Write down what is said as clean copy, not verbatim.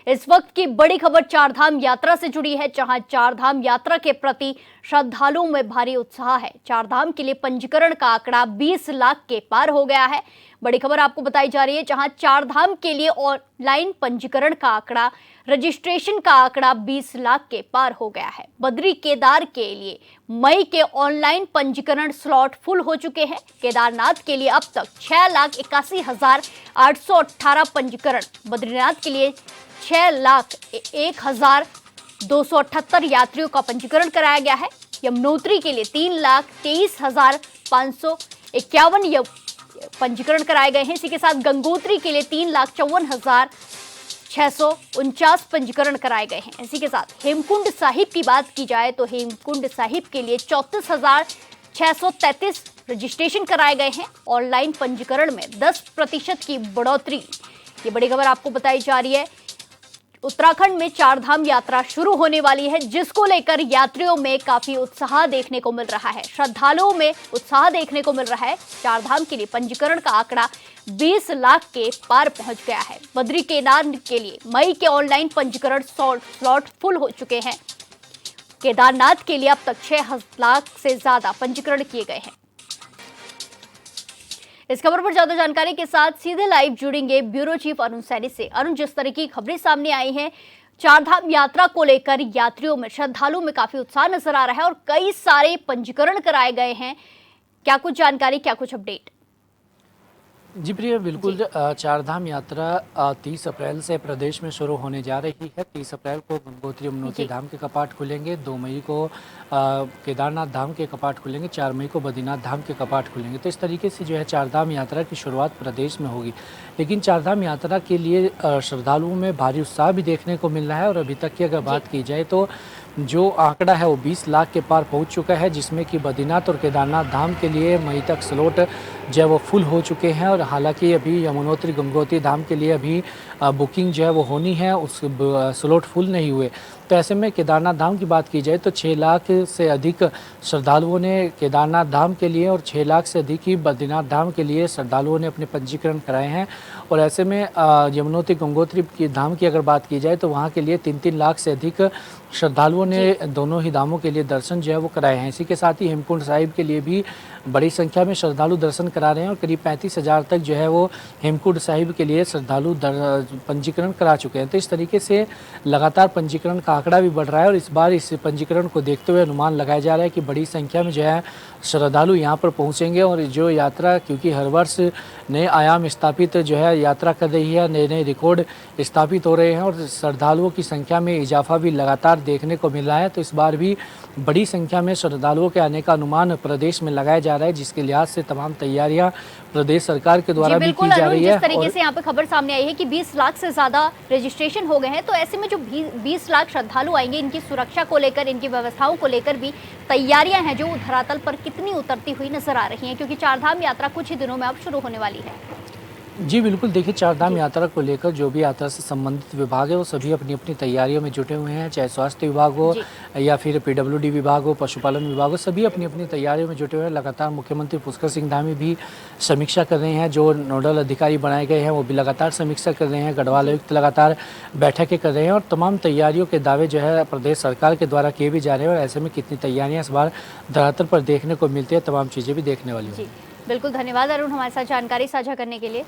इस वक्त की बड़ी खबर चारधाम यात्रा से जुड़ी है, जहां चारधाम यात्रा के प्रति श्रद्धालुओं में भारी उत्साह है। चारधाम के लिए पंजीकरण का आंकड़ा 20 लाख के पार हो गया है। बड़ी खबर आपको बताई जा रही है, जहां चारधाम के लिए ऑनलाइन पंजीकरण का आंकड़ा, रजिस्ट्रेशन का आंकड़ा 20 लाख के पार हो गया है। बद्री केदार के लिए मई के ऑनलाइन पंजीकरण स्लॉट फुल हो चुके हैं। केदारनाथ के लिए अब तक 6,81,818 पंजीकरण, बद्रीनाथ के लिए 6,01,278 यात्रियों का पंजीकरण कराया गया है। यमुनोत्री के लिए 3,23,551 पंजीकरण कराए गए हैं। इसी के साथ गंगोत्री के लिए 3,54,649 पंजीकरण कराए गए हैं। इसी के साथ हेमकुंड साहिब की बात की जाए तो हेमकुंड साहिब के लिए 34,633 रजिस्ट्रेशन कराए गए हैं। ऑनलाइन पंजीकरण में 10% की बढ़ोतरी, ये बड़ी खबर आपको बताई जा रही है। उत्तराखंड में चारधाम यात्रा शुरू होने वाली है, जिसको लेकर यात्रियों में काफी उत्साह देखने को मिल रहा है, श्रद्धालुओं में उत्साह देखने को मिल रहा है। चारधाम के लिए पंजीकरण का आंकड़ा 20 लाख के पार पहुंच गया है। बद्री केदार के लिए मई के ऑनलाइन पंजीकरण स्लॉट फुल हो चुके हैं। केदारनाथ के लिए अब तक 6 लाख से ज्यादा पंजीकरण किए गए हैं। इस खबर पर ज्यादा जानकारी के साथ सीधे लाइव जुड़ेंगे ब्यूरो चीफ अरुण सैनी से। अरुण, जिस तरह की खबरें सामने आई हैं, चारधाम यात्रा को लेकर यात्रियों में, श्रद्धालुओं में काफी उत्साह नजर आ रहा है और कई सारे पंजीकरण कराए गए हैं। क्या कुछ जानकारी, क्या कुछ अपडेट? जी प्रिय, बिल्कुल चारधाम यात्रा 30 अप्रैल से प्रदेश में शुरू होने जा रही है। 30 अप्रैल को गंगोत्री यमुनोत्री धाम के कपाट खुलेंगे, 2 मई को केदारनाथ धाम के कपाट खुलेंगे, 4 मई को बद्रीनाथ धाम के कपाट खुलेंगे। तो इस तरीके से जो है चारधाम यात्रा की शुरुआत प्रदेश में होगी। लेकिन चारधाम यात्रा के लिए श्रद्धालुओं में भारी उत्साह भी देखने को मिल रहा है और अभी तक की अगर बात की जाए तो जो आंकड़ा है वो 20 लाख के पार पहुंच चुका है, जिसमें कि बद्रीनाथ और केदारनाथ धाम के लिए मई तक स्लॉट जो है वो फुल हो चुके हैं। और हालांकि अभी यमुनोत्री गंगोत्री धाम के लिए अभी बुकिंग जो है वो होनी है, उस स्लॉट फुल नहीं हुए। तो ऐसे में केदारनाथ धाम की बात की जाए तो 6 लाख से अधिक श्रद्धालुओं ने केदारनाथ धाम के लिए और 6 लाख से अधिक ही बद्रीनाथ धाम के लिए श्रद्धालुओं ने अपने पंजीकरण कराए हैं। और ऐसे में यमुनोत्री गंगोत्री की धाम की अगर बात की जाए तो वहाँ के लिए 3-3 लाख से अधिक श्रद्धालुओं ने दोनों ही धामों के लिए दर्शन जो है वो कराए हैं। इसी के साथ ही हेमकुंड साहिब के लिए भी बड़ी संख्या में श्रद्धालु दर्शन करा रहे हैं और करीब 35,000 तक जो है वो हेमकुंड साहिब के लिए श्रद्धालु पंजीकरण करा चुके हैं। तो इस तरीके से लगातार पंजीकरण का आंकड़ा भी बढ़ रहा है और इस बार इस पंजीकरण को देखते हुए अनुमान लगाया जा रहा है कि बड़ी संख्या में जो है श्रद्धालु यहाँ पर पहुँचेंगे। और जो यात्रा, क्योंकि हर वर्ष नए आयाम स्थापित जो है यात्रा कर रही है, नए नए रिकॉर्ड स्थापित हो रहे हैं और श्रद्धालुओं की संख्या में इजाफा भी लगातार देखने को मिल रहा है। तो इस बार भी बड़ी संख्या में श्रद्धालुओं के आने का अनुमान प्रदेश में लगाया जा रहा है, जिसके लिहाज से तमाम तैयारियां प्रदेश सरकार के द्वारा भी की जा रही है। जिस तरीके से यहाँ पे खबर सामने आई है कि 20 लाख से ज्यादा रजिस्ट्रेशन हो गए हैं, तो ऐसे में जो 20 लाख श्रद्धालु आएंगे, इनकी सुरक्षा को लेकर, इनकी व्यवस्थाओं को लेकर भी तैयारियां हैं जो धरातल पर कितनी उतरती हुई नजर आ रही हैं, क्योंकि चारधाम यात्रा कुछ ही दिनों में अब शुरू होने वाली है। जी बिल्कुल, देखिए चारधाम यात्रा को लेकर जो भी यात्रा से संबंधित विभाग है वो सभी अपनी अपनी तैयारियों में जुटे हुए हैं, चाहे स्वास्थ्य विभाग हो या फिर PWD विभाग हो, पशुपालन विभाग हो, सभी अपनी अपनी तैयारियों में जुटे हुए हैं। लगातार मुख्यमंत्री पुष्कर सिंह धामी भी समीक्षा कर रहे हैं, जो नोडल अधिकारी बनाए गए हैं वो भी लगातार समीक्षा कर रहे हैं, गढ़वाल आयुक्त लगातार बैठकें कर रहे हैं और तमाम तैयारियों के दावे जो है प्रदेश सरकार के द्वारा किए भी जा रहे हैं। और ऐसे में कितनी तैयारियाँ इस बार धरातल पर देखने को मिलती है, तमाम चीज़ें भी देखने वाली हैं। बिल्कुल, धन्यवाद अरुण हमारे साथ जानकारी साझा करने के लिए।